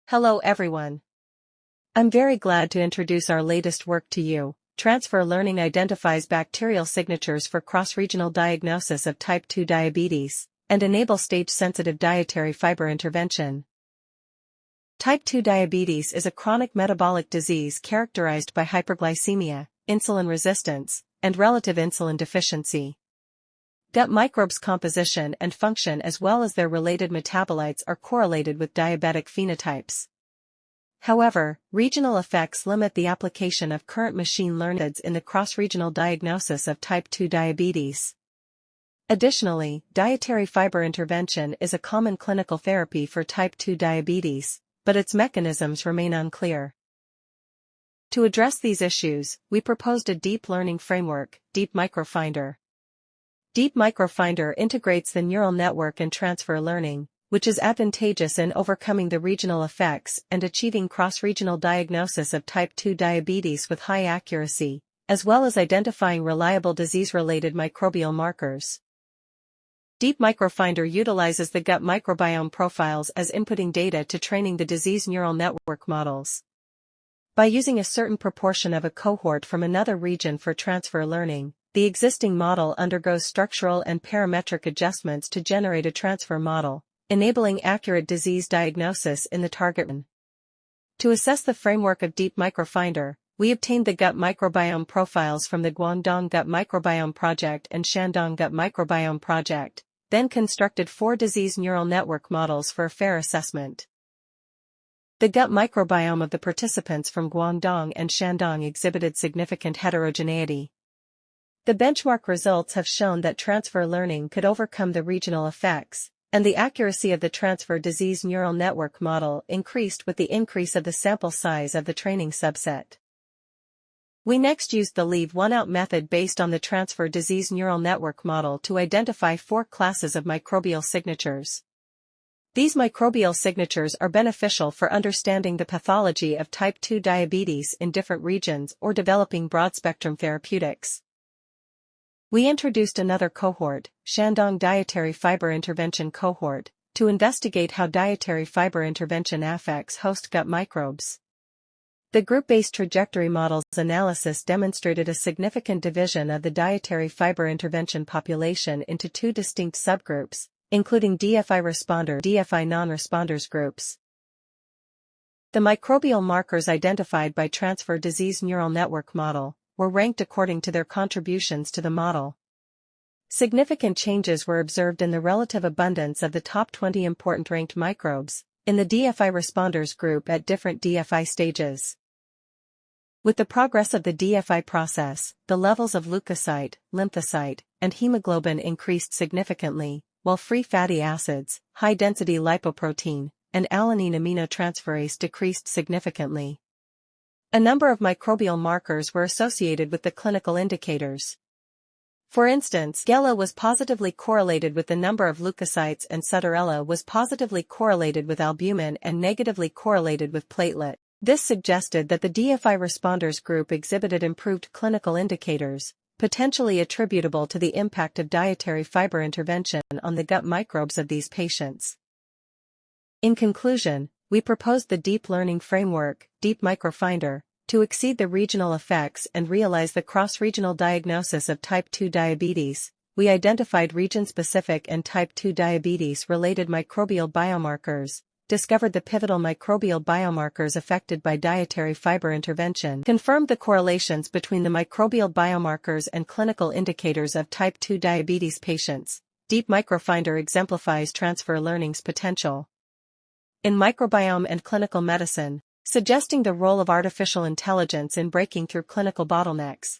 Hello everyone. I'm very glad to introduce our latest work to you. Transfer learning identifies bacterial signatures for cross-regional diagnosis of type 2 diabetes and enable stage-sensitive dietary fiber intervention. Type 2 diabetes is a chronic metabolic disease characterized by hyperglycemia, insulin resistance, and relative insulin deficiency. Gut microbes' composition and function as well as their related metabolites are correlated with diabetic phenotypes. However, regional effects limit the application of current machine learning methods in the cross-regional diagnosis of type 2 diabetes. Additionally, dietary fiber intervention is a common clinical therapy for type 2 diabetes, but its mechanisms remain unclear. To address these issues, we proposed a deep learning framework, DeepMicroFinder. DeepMicroFinder integrates the neural network and transfer learning, which is advantageous in overcoming the regional effects and achieving cross-regional diagnosis of type 2 diabetes with high accuracy, as well as identifying reliable disease-related microbial markers. DeepMicroFinder utilizes the gut microbiome profiles as inputting data to training the disease neural network models. By using a certain proportion of a cohort from another region for transfer learning, the existing model undergoes structural and parametric adjustments to generate a transfer model, enabling accurate disease diagnosis in the target region. To assess the framework of DeepMicroFinder, we obtained the gut microbiome profiles from the Guangdong Gut Microbiome Project and Shandong Gut Microbiome Project, then constructed 4 disease neural network models for a fair assessment. The gut microbiome of the participants from Guangdong and Shandong exhibited significant heterogeneity. The benchmark results have shown that transfer learning could overcome the regional effects, and the accuracy of the transfer disease neural network model increased with the increase of the sample size of the training subset. We next used the leave one out method based on the transfer disease neural network model to identify 4 classes of microbial signatures. These microbial signatures are beneficial for understanding the pathology of type 2 diabetes in different regions or developing broad-spectrum therapeutics. We introduced another cohort, Shandong Dietary Fiber Intervention Cohort, to investigate how dietary fiber intervention affects host gut microbes. The group-based trajectory models analysis demonstrated a significant division of the dietary fiber intervention population into 2 distinct subgroups, including DFI responder, DFI non-responders groups. The microbial markers identified by transfer disease neural network model were ranked according to their contributions to the model. Significant changes were observed in the relative abundance of the top 20 important ranked microbes in the DFI responders group at different DFI stages. With the progress of the DFI process, the levels of leukocyte, lymphocyte, and hemoglobin increased significantly, while free fatty acids, high-density lipoprotein, and alanine aminotransferase decreased significantly. A number of microbial markers were associated with the clinical indicators. For instance, GELA was positively correlated with the number of leukocytes and Sutterella was positively correlated with albumin and negatively correlated with platelet. This suggested that the DFI responders group exhibited improved clinical indicators, potentially attributable to the impact of dietary fiber intervention on the gut microbes of these patients. In conclusion, we proposed the deep learning framework, DeepMicroFinder, to exceed the regional effects and realize the cross-regional diagnosis of type 2 diabetes. We identified region-specific and type 2 diabetes-related microbial biomarkers, discovered the pivotal microbial biomarkers affected by dietary fiber intervention, confirmed the correlations between the microbial biomarkers and clinical indicators of type 2 diabetes patients. DeepMicroFinder exemplifies transfer learning's potential in microbiome and clinical medicine, suggesting the role of artificial intelligence in breaking through clinical bottlenecks.